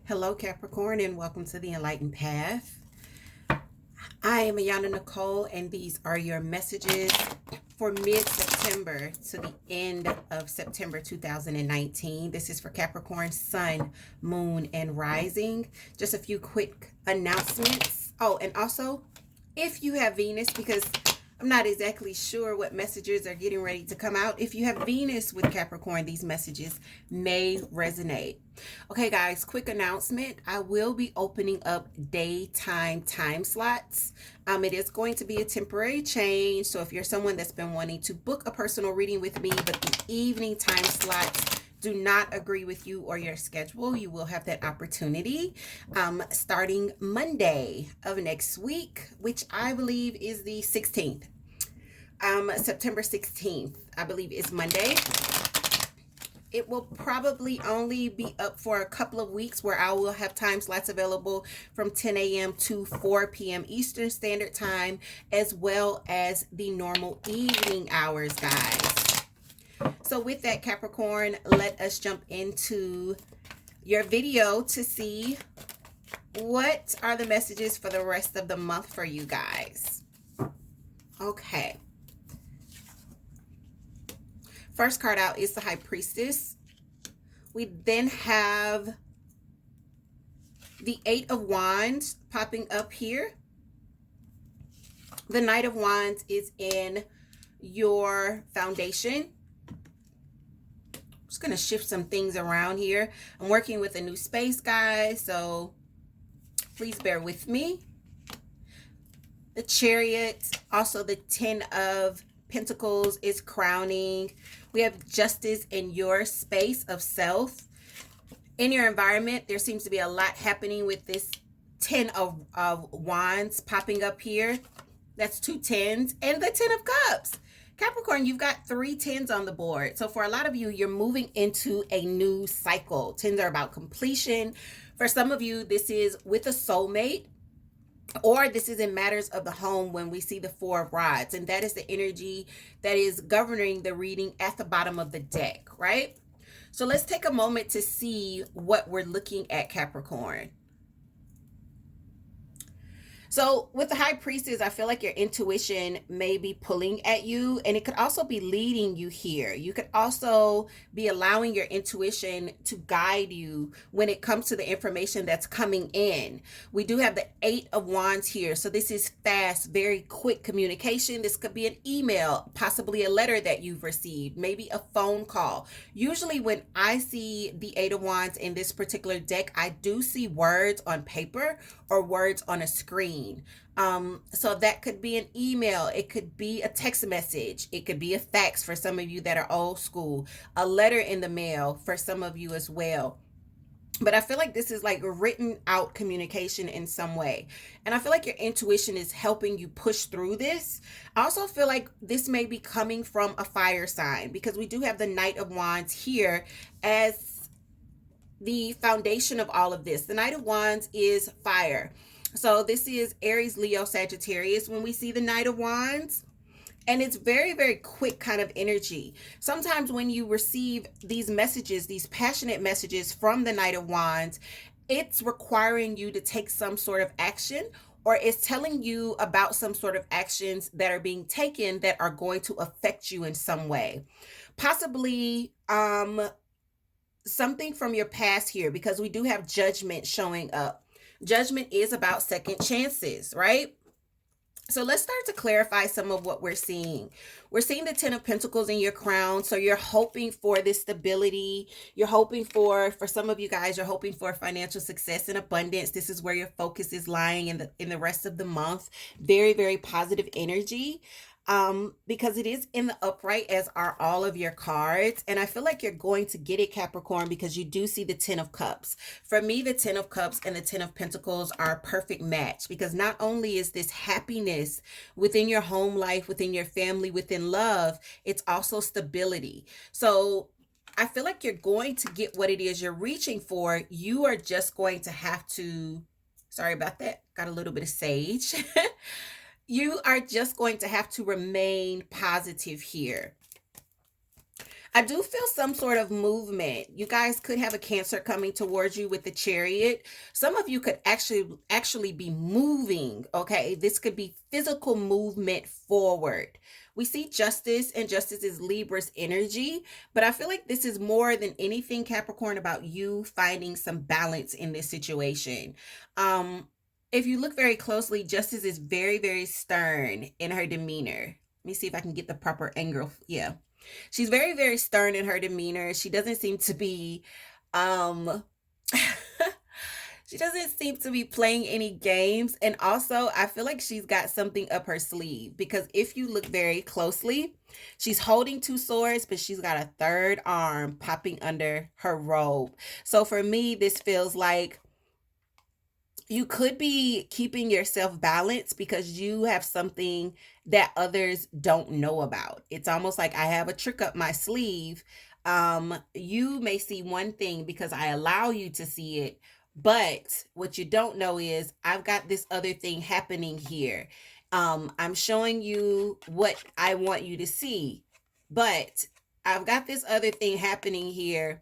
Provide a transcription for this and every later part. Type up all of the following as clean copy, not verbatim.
Hello, Capricorn, and welcome to the Enlightened Path. I am Ayana Nicole, and these are your messages for mid-September to the end of September 2019. This is for Capricorn, Sun, Moon, and Rising. Just a few quick announcements. Oh, and also, if you have Venus, because I'm not exactly sure what messages are getting ready to come out. If you have Venus with Capricorn, these messages may resonate. Okay, guys, quick announcement. I will be opening up daytime time slots. It is going to be a temporary change. So if you're someone that's been wanting to book a personal reading with me, but the evening time slots do not agree with you or your schedule, you will have that opportunity starting Monday of next week, which I believe is the 16th. September 16th, I believe, is Monday. It will probably only be up for a couple of weeks where I will have time slots available from 10 a.m. to 4 p.m. Eastern Standard Time, as well as the normal evening hours, guys. So with that, Capricorn, let us jump into your video to see what are the messages for the rest of the month for you guys. Okay. First card out is the High Priestess. We then have the Eight of Wands popping up here. The Knight of Wands is in your foundation. I'm just going to shift some things around here. I'm working with a new space, guys, so please bear with me. The Chariot, also the Ten of Pentacles is crowning. We have justice in your space of self. In your environment, there seems to be a lot happening with this Ten of Wands popping up here. That's two tens. And the Ten of Cups. Capricorn, you've got 3 tens on the board. So for a lot of you, you're moving into a new cycle. Tens are about completion. For some of you, this is with a soulmate, or this is in matters of the home when we see the Four of Rods. And that is the energy that is governing the reading at the bottom of the deck, right? So let's take a moment to see what we're looking at, Capricorn. So with the High Priestess, I feel like your intuition may be pulling at you, and it could also be leading you here. You could also be allowing your intuition to guide you when it comes to the information that's coming in. We do have the Eight of Wands here. So this is fast, very quick communication. This could be an email, possibly a letter that you've received, maybe a phone call. Usually when I see the Eight of Wands in this particular deck, I do see words on paper or words on a screen. So that could be an email, it could be a text message, it could be a fax for some of you that are old school, a letter in the mail for some of you as well. But I feel like this is like written out communication in some way. And I feel like your intuition is helping you push through this. I also feel like this may be coming from a fire sign, because we do have the Knight of Wands here as the foundation of all of this. The Knight of Wands is fire. So this is Aries, Leo, Sagittarius when we see the Knight of Wands. And it's very, very quick kind of energy. Sometimes when you receive these messages, these passionate messages from the Knight of Wands, it's requiring you to take some sort of action, or it's telling you about some sort of actions that are being taken that are going to affect you in some way. Possibly something from your past here, because we do have Judgment showing up. Judgment is about second chances, right? So let's start to clarify some of what we're seeing. We're seeing the Ten of Pentacles in your crown. So you're hoping for this stability. You're hoping for some of you guys, you're hoping for financial success and abundance. This is where your focus is lying in the rest of the month. Very, very positive energy. Because it is in the upright, as are all of your cards. And I feel like you're going to get it, Capricorn, because you do see the Ten of Cups. For me, the Ten of Cups and the Ten of Pentacles are a perfect match, because not only is this happiness within your home life, within your family, within love, it's also stability. So I feel like you're going to get what it is you're reaching for. You are just going to have to, sorry about that, got a little bit of sage. You are just going to have to remain positive here. I do feel some sort of movement. You guys could have a Cancer coming towards you with the Chariot. Some of you could actually be moving, okay? This could be physical movement forward. We see Justice, and Justice is Libra's energy, but I feel like this is more than anything, Capricorn, about you finding some balance in this situation. Um if you look very closely, Justice is very, very stern in her demeanor. Let me see if I can get the proper angle. Yeah, she's very, very stern in her demeanor. She doesn't seem to be um she doesn't seem to be playing any games. And also, I feel like she's got something up her sleeve because if you look very closely, she's holding two swords, but she's got a third arm popping under her robe. So for me, this feels like you could be keeping yourself balanced because you have something that others don't know about. It's almost like I have a trick up my sleeve. You may see one thing because I allow you to see it, but what you don't know is I've got this other thing happening here. I'm showing you what I want you to see, but I've got this other thing happening here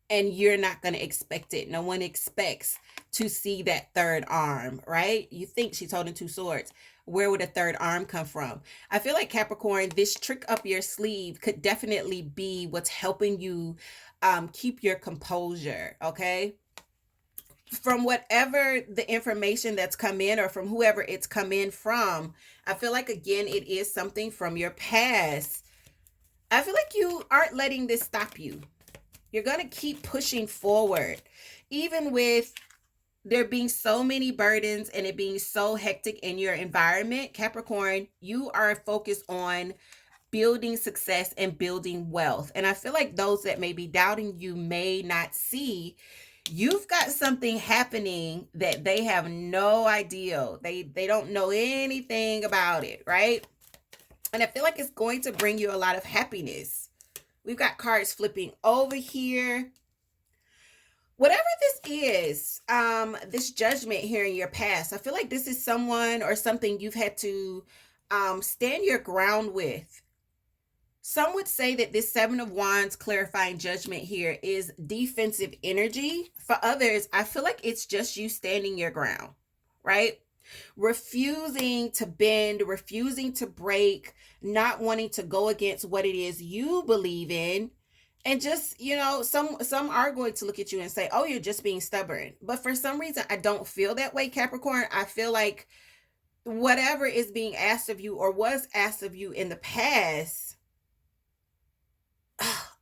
and you're not going to expect it. No one expects to see that third arm, right? You think she's holding two swords. Where would a third arm come from? I feel like Capricorn, this trick up your sleeve could definitely be what's helping you keep your composure, okay? From whatever the information that's come in or from whoever it's come in from, I feel like, again, it is something from your past. I feel like you aren't letting this stop you. You're going to keep pushing forward, even with there being so many burdens and it being so hectic in your environment. Capricorn, you are focused on building success and building wealth. And I feel like those that may be doubting you may not see you've got something happening that they have no idea. They don't know anything about it, right? And I feel like it's going to bring you a lot of happiness. We've got cards flipping over here. Whatever this is, this judgment here in your past, I feel like this is someone or something you've had to stand your ground with. Some would say that this Seven of Wands clarifying judgment here is defensive energy. For others, I feel like it's just you standing your ground, right? Refusing to bend, refusing to break, not wanting to go against what it is you believe in. And just, some are going to look at you and say, "Oh, you're just being stubborn." But for some reason, I don't feel that way, Capricorn. I feel like whatever is being asked of you or was asked of you in the past.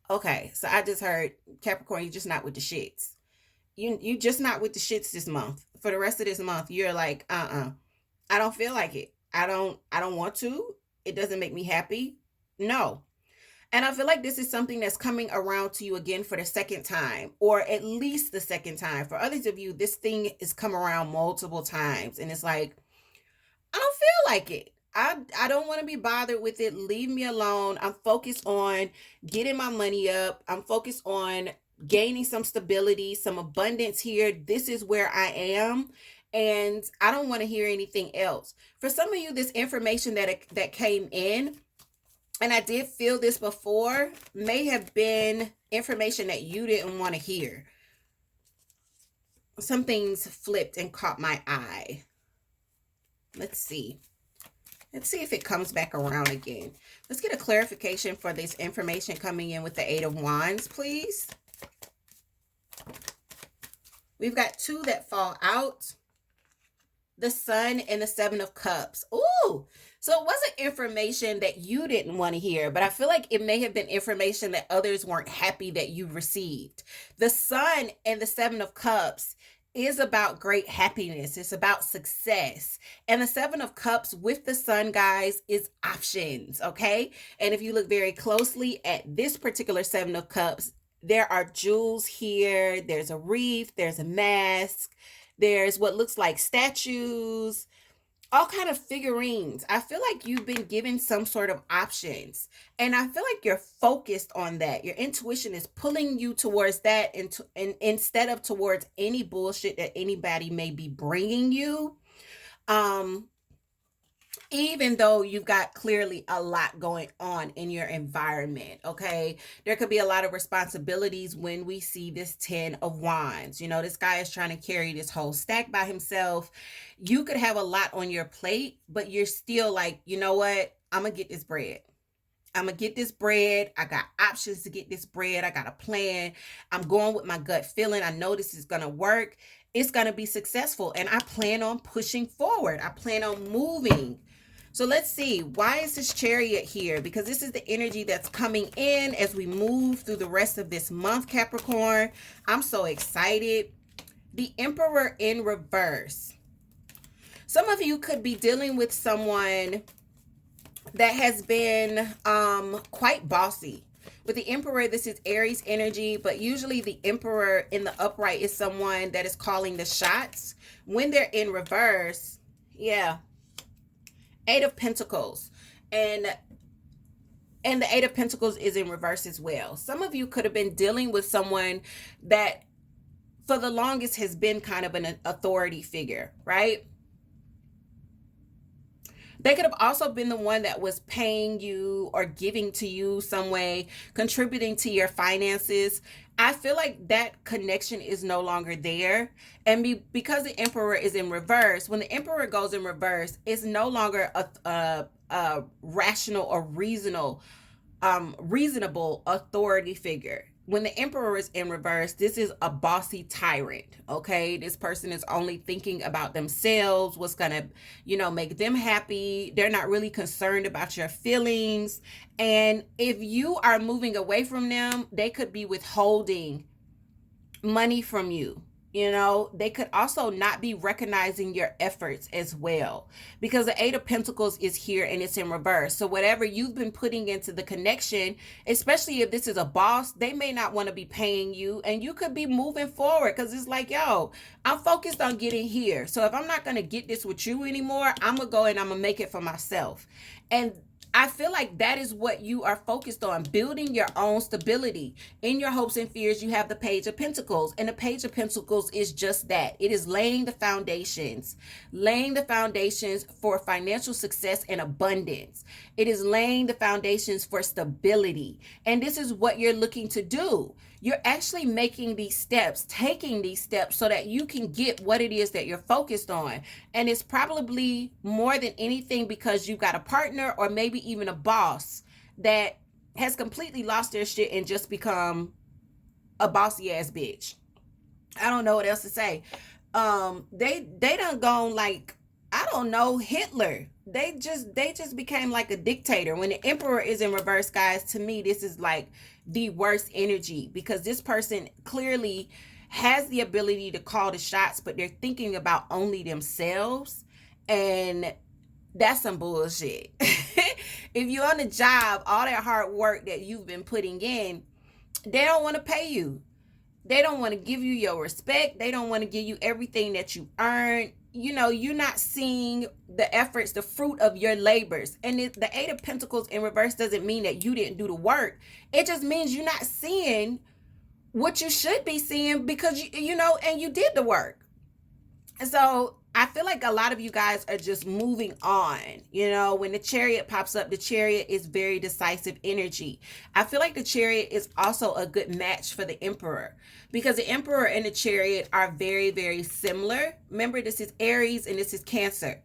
Okay, so I just heard, Capricorn, you're just not with the shits. You just not with the shits this month. For the rest of this month, you're like, I don't feel like it. I don't want to. It doesn't make me happy. No. And I feel like this is something that's coming around to you again for the second time, or at least the second time. For others of you, this thing has come around multiple times, and it's like, I don't feel like it. I don't want to be bothered with it. Leave me alone. I'm focused on getting my money up. I'm focused on gaining some stability, some abundance here. This is where I am. And I don't want to hear anything else. For some of you, this information that came in, and I did feel this before, may have been information that you didn't want to hear. Some things flipped and caught my eye. Let's see. Let's see if it comes back around again. Let's get a clarification for this information coming in with the Eight of Wands, please. We've got two that fall out. The Sun and the Seven of Cups. Ooh, so it wasn't information that you didn't want to hear, but I feel like it may have been information that others weren't happy that you received. The Sun and the Seven of Cups is about great happiness. It's about success. And the Seven of Cups with the Sun, guys, is options, okay? And if you look very closely at this particular Seven of Cups, there are jewels here. There's a wreath. There's a mask. There's what looks like statues, all kind of figurines. I feel like you've been given some sort of options, and I feel like you're focused on that. Your intuition is pulling you towards that, and instead of towards any bullshit that anybody may be bringing you. um even though you've got clearly a lot going on in your environment. Okay, there could be a lot of responsibilities when we see this 10 of wands. You know, this guy is trying to carry this whole stack by himself. You could have a lot on your plate, but you're still like, you know what, I'm gonna get this bread. I'm gonna get this bread. I got options to get this bread. I got a plan. I'm going with my gut feeling. I know this is gonna work. It's gonna be successful. And I plan on pushing forward. I plan on moving. So let's see. Why is this chariot here? Because this is the energy that's coming in as we move through the rest of this month, Capricorn. I'm so excited. The Emperor in reverse. Some of you could be dealing with someone that has been quite bossy. With the Emperor, this is Aries energy, but usually the Emperor in the upright is someone that is calling the shots. When they're in reverse, yeah, Eight of Pentacles. And the Eight of Pentacles is in reverse as well. Some of you could have been dealing with someone that for the longest has been kind of an authority figure, right? They could have also been the one that was paying you or giving to you some way, contributing to your finances. I feel like that connection is no longer there. And because the Emperor is in reverse, when the Emperor goes in reverse, it's no longer a rational or reasonable authority figure. When the Emperor is in reverse, this is a bossy tyrant. Okay, this person is only thinking about themselves, what's gonna, make them happy. They're not really concerned about your feelings. And if you are moving away from them, they could be withholding money from you. They could also not be recognizing your efforts as well, because the Eight of Pentacles is here and it's in reverse. So whatever you've been putting into the connection, especially if this is a boss, they may not want to be paying you, and you could be moving forward because it's like, yo, I'm focused on getting here. So if I'm not going to get this with you anymore, I'm going to go and I'm going to make it for myself. And I feel like that is what you are focused on, building your own stability. In your hopes and fears, you have the Page of Pentacles. And the Page of Pentacles is just that. It is laying the foundations for financial success and abundance. It is laying the foundations for stability. And this is what you're looking to do. You're actually making these steps, taking these steps so that you can get what it is that you're focused on. And it's probably more than anything because you've got a partner or maybe even a boss that has completely lost their shit and just become a bossy ass bitch. I don't know what else to say. They done gone like, I don't know, Hitler. They just became like a dictator. When the Emperor is in reverse, guys, to me this is like the worst energy, because this person clearly has the ability to call the shots, but they're thinking about only themselves, and that's some bullshit. If you're on the job, all that hard work that you've been putting in, they don't want to pay you. They don't want to give you your respect. They don't want to give you everything that you earn. You're not seeing the efforts, the fruit of your labors. And the Eight of Pentacles in reverse doesn't mean that you didn't do the work. It just means you're not seeing what you should be seeing because, and you did the work. And so I feel like a lot of you guys are just moving on. When the Chariot pops up, the Chariot is very decisive energy. I feel like the Chariot is also a good match for the Emperor, because the Emperor and the Chariot are very, very similar. Remember, this is Aries and this is Cancer.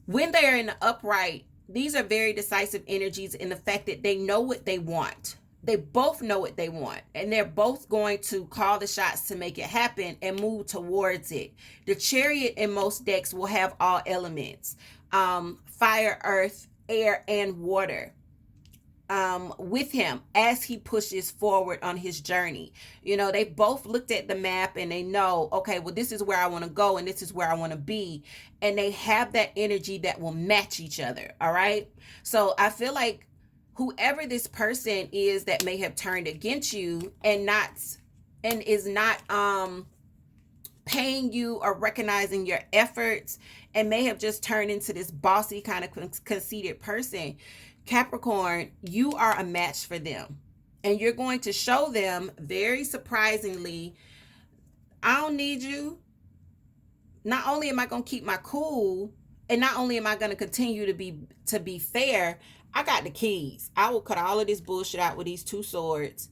When they are in the upright, these are very decisive energies in the fact that they know what they want. They both know what they want, and they're both going to call the shots to make it happen and move towards it. The Chariot in most decks will have all elements, fire, earth, air, and water, with him as he pushes forward on his journey. They both looked at the map and they know, okay, well, this is where I want to go and this is where I want to be. And they have that energy that will match each other. All right. So I feel like whoever this person is that may have turned against you and is not paying you or recognizing your efforts, and may have just turned into this bossy kind of conceited person, Capricorn, you are a match for them. And you're going to show them, very surprisingly, I don't need you. Not only am I going to keep my cool, And not only am I going to continue to be fair, I got the keys. I will cut all of this bullshit out with these two swords,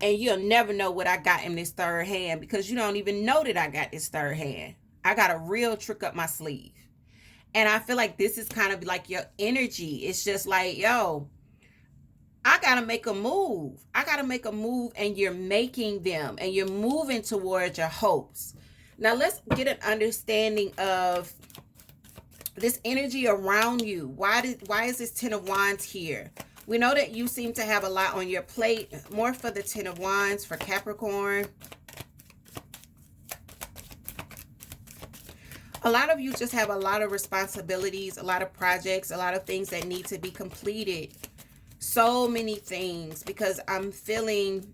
and you'll never know what I got in this third hand, because you don't even know that I got this third hand. I got a real trick up my sleeve. And I feel like this is kind of like your energy. It's just like, yo, I got to make a move. I got to make a move, and you're making them, and you're moving towards your hopes. Now let's get an understanding of this energy around you. Why is this 10 of Wands here? We know that you seem to have a lot on your plate. More for the 10 of Wands for Capricorn. A lot of you just have a lot of responsibilities, a lot of projects, a lot of things that need to be completed. So many things, because I'm feeling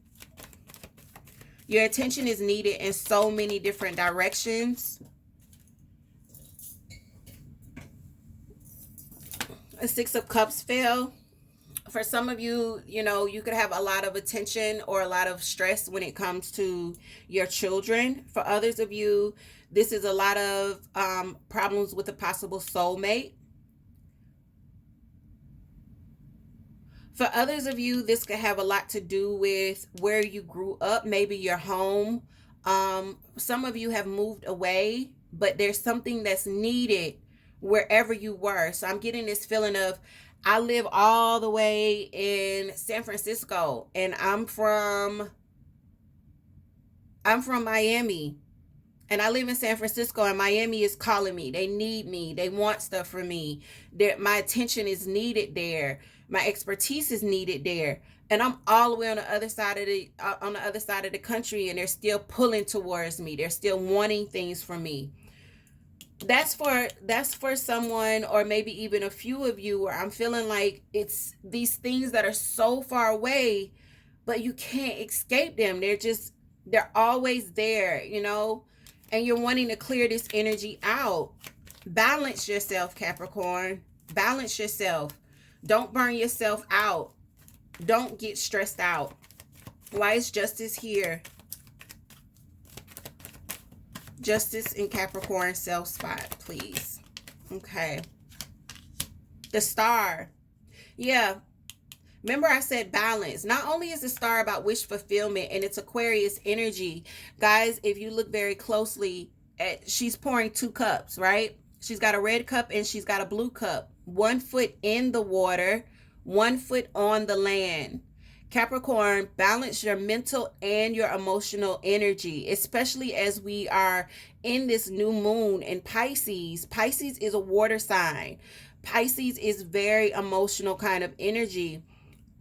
your attention is needed in so many different directions. A 6 of Cups fell. For some of you, you know, you could have a lot of attention or a lot of stress when it comes to your children. For others of you, this is a lot of problems with a possible soulmate. For others of you, this could have a lot to do with where you grew up, maybe your home. Some of you have moved away, but there's something that's needed wherever you were. So I'm getting this feeling of, I live all the way in San Francisco, and I'm from Miami. And I live in San Francisco, and Miami is calling me. They need me. They want stuff from me. My attention is needed there. My expertise is needed there. And I'm all the way on the other side of the country, and they're still pulling towards me. They're still wanting things from me. That's for someone, or maybe even a few of you, where I'm feeling like it's these things that are so far away, but you can't escape them. They're always there, you know, and you're wanting to clear this energy out. Balance yourself, Capricorn. Balance yourself. Don't burn yourself out. Don't get stressed out. Why is Justice here? Justice in Capricorn self spot, please. Okay. The Star. Yeah. Remember I said balance. Not only is the Star about wish fulfillment, and it's Aquarius energy. Guys, if you look very closely, she's pouring 2 cups, right? She's got a red cup and she's got a blue cup. 1 foot in the water, 1 foot on the land. Capricorn, balance your mental and your emotional energy, especially as we are in this new moon in Pisces. Pisces is a water sign. Pisces is very emotional kind of energy.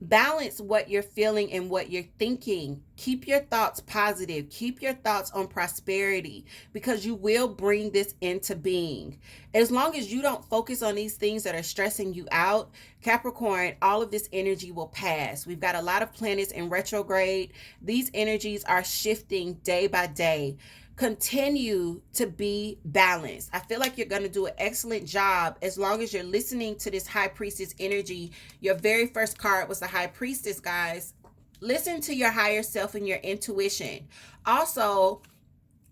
Balance what you're feeling and what you're thinking. Keep your thoughts positive. Keep your thoughts on prosperity, because you will bring this into being. As long as you don't focus on these things that are stressing you out, Capricorn, all of this energy will pass. We've got a lot of planets in retrograde. These energies are shifting day by day. Continue to be balanced. I feel like you're going to do an excellent job as long as you're listening to this High Priestess energy. Your very first card was the High Priestess, guys. Listen to your higher self and your intuition. Also,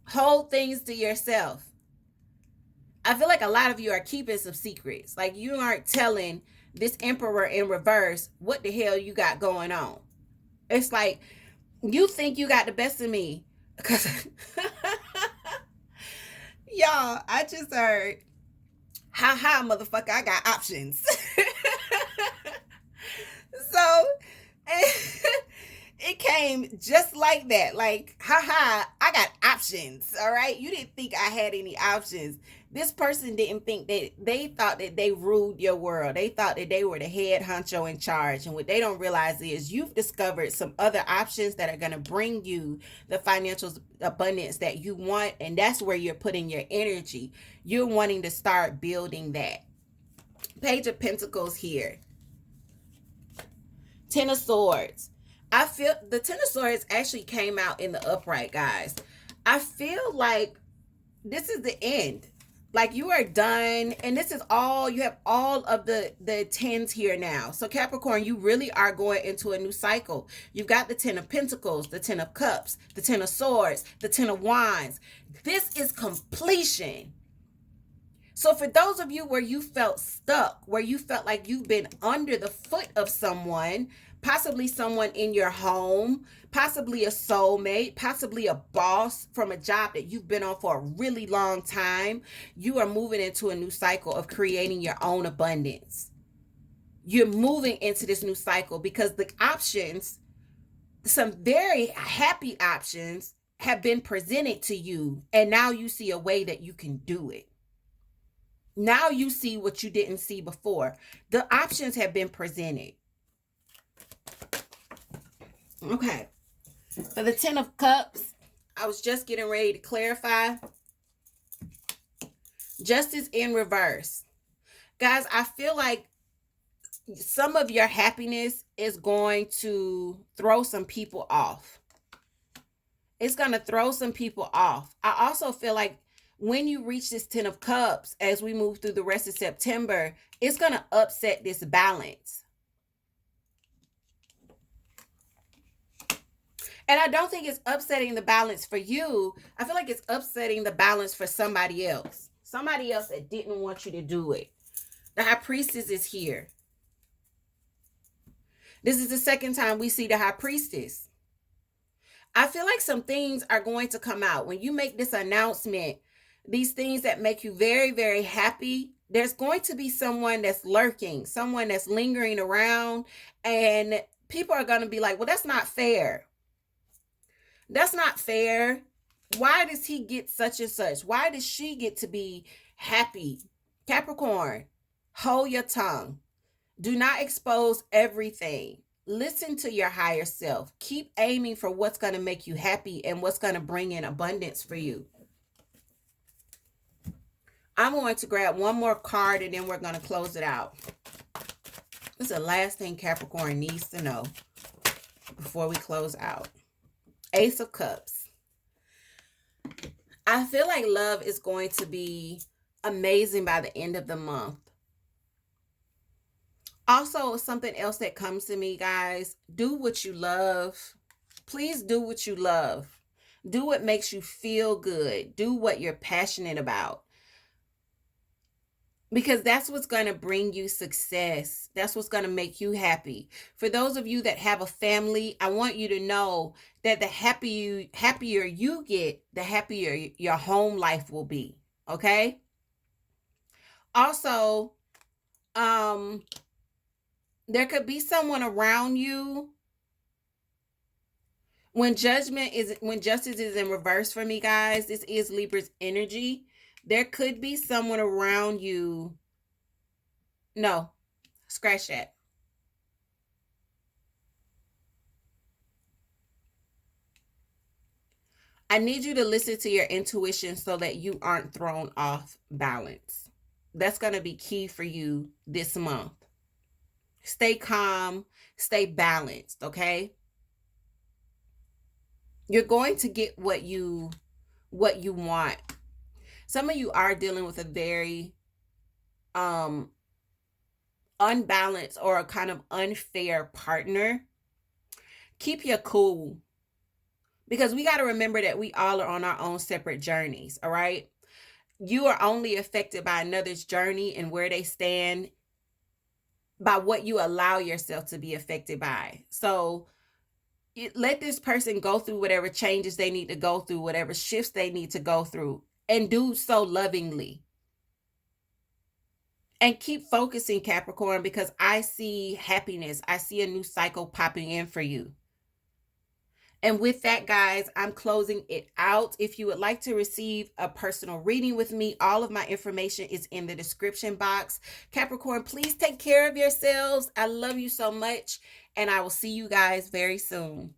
hold things to yourself. I feel like a lot of you are keeping some secrets. Like, you aren't telling this Emperor in reverse what the hell you got going on. It's like, you think you got the best of me. Because y'all, I just heard, ha motherfucker, I got options. So it came just like that. Like, ha, I got options. All right, you didn't think I had any options. This person didn't think that. They thought that they ruled your world. They thought that they were the head honcho in charge. And what they don't realize is you've discovered some other options that are going to bring you the financial abundance that you want. And that's where you're putting your energy. You're wanting to start building that. Page of Pentacles here. 10 of Swords. I feel the 10 of Swords actually came out in the upright, guys. I feel like this is the end. Like, you are done, and this is all, you have all of the 10s here now. So Capricorn, you really are going into a new cycle. You've got the 10 of Pentacles, the 10 of Cups, the 10 of Swords, the 10 of Wands. This is completion. So for those of you where you felt stuck, where you felt like you've been under the foot of someone, possibly someone in your home, possibly a soulmate, possibly a boss from a job that you've been on for a really long time, you are moving into a new cycle of creating your own abundance. You're moving into this new cycle because the options, some very happy options, have been presented to you, and now you see a way that you can do it. Now you see what you didn't see before. The options have been presented. Okay. For the Ten of Cups, I was just getting ready to clarify. Justice in reverse. Guys, I feel like some of your happiness is going to throw some people off. It's going to throw some people off. I also feel like when you reach this Ten of Cups, as we move through the rest of September, it's going to upset this balance. And I don't think it's upsetting the balance for you. I feel like it's upsetting the balance for somebody else. Somebody else that didn't want you to do it. The High Priestess is here. This is the second time we see the High Priestess. I feel like some things are going to come out. When you make this announcement, these things that make you very, very happy, there's going to be someone that's lurking, someone that's lingering around, and people are going to be like, well, that's not fair. That's not fair. Why does he get such and such? Why does she get to be happy? Capricorn, hold your tongue. Do not expose everything. Listen to your higher self. Keep aiming for what's going to make you happy and what's going to bring in abundance for you. I'm going to grab one more card and then we're going to close it out. This is the last thing Capricorn needs to know before we close out. Ace of Cups. I feel like love is going to be amazing by the end of the month. Also, something else that comes to me, guys, do what you love. Please do what you love. Do what makes you feel good. Do what you're passionate about. Because that's what's going to bring you success. That's what's going to make you happy. For those of you that have a family, I want you to know that the happier you get, the happier your home life will be. Okay? Also, there could be someone around you when justice is in reverse for me, guys. This is Libra's energy. There could be someone around you. No, scratch that. I need you to listen to your intuition so that you aren't thrown off balance. That's going to be key for you this month. Stay calm, stay balanced, okay? You're going to get what you want. Some of you are dealing with a very unbalanced or a kind of unfair partner. Keep your cool. Because we got to remember that we all are on our own separate journeys, all right? You are only affected by another's journey and where they stand by what you allow yourself to be affected by. So let this person go through whatever changes they need to go through, whatever shifts they need to go through, and do so lovingly. And keep focusing, Capricorn, because I see happiness. I see a new cycle popping in for you. And with that, guys, I'm closing it out. If you would like to receive a personal reading with me, all of my information is in the description box. Capricorn, please take care of yourselves. I love you so much, and I will see you guys very soon.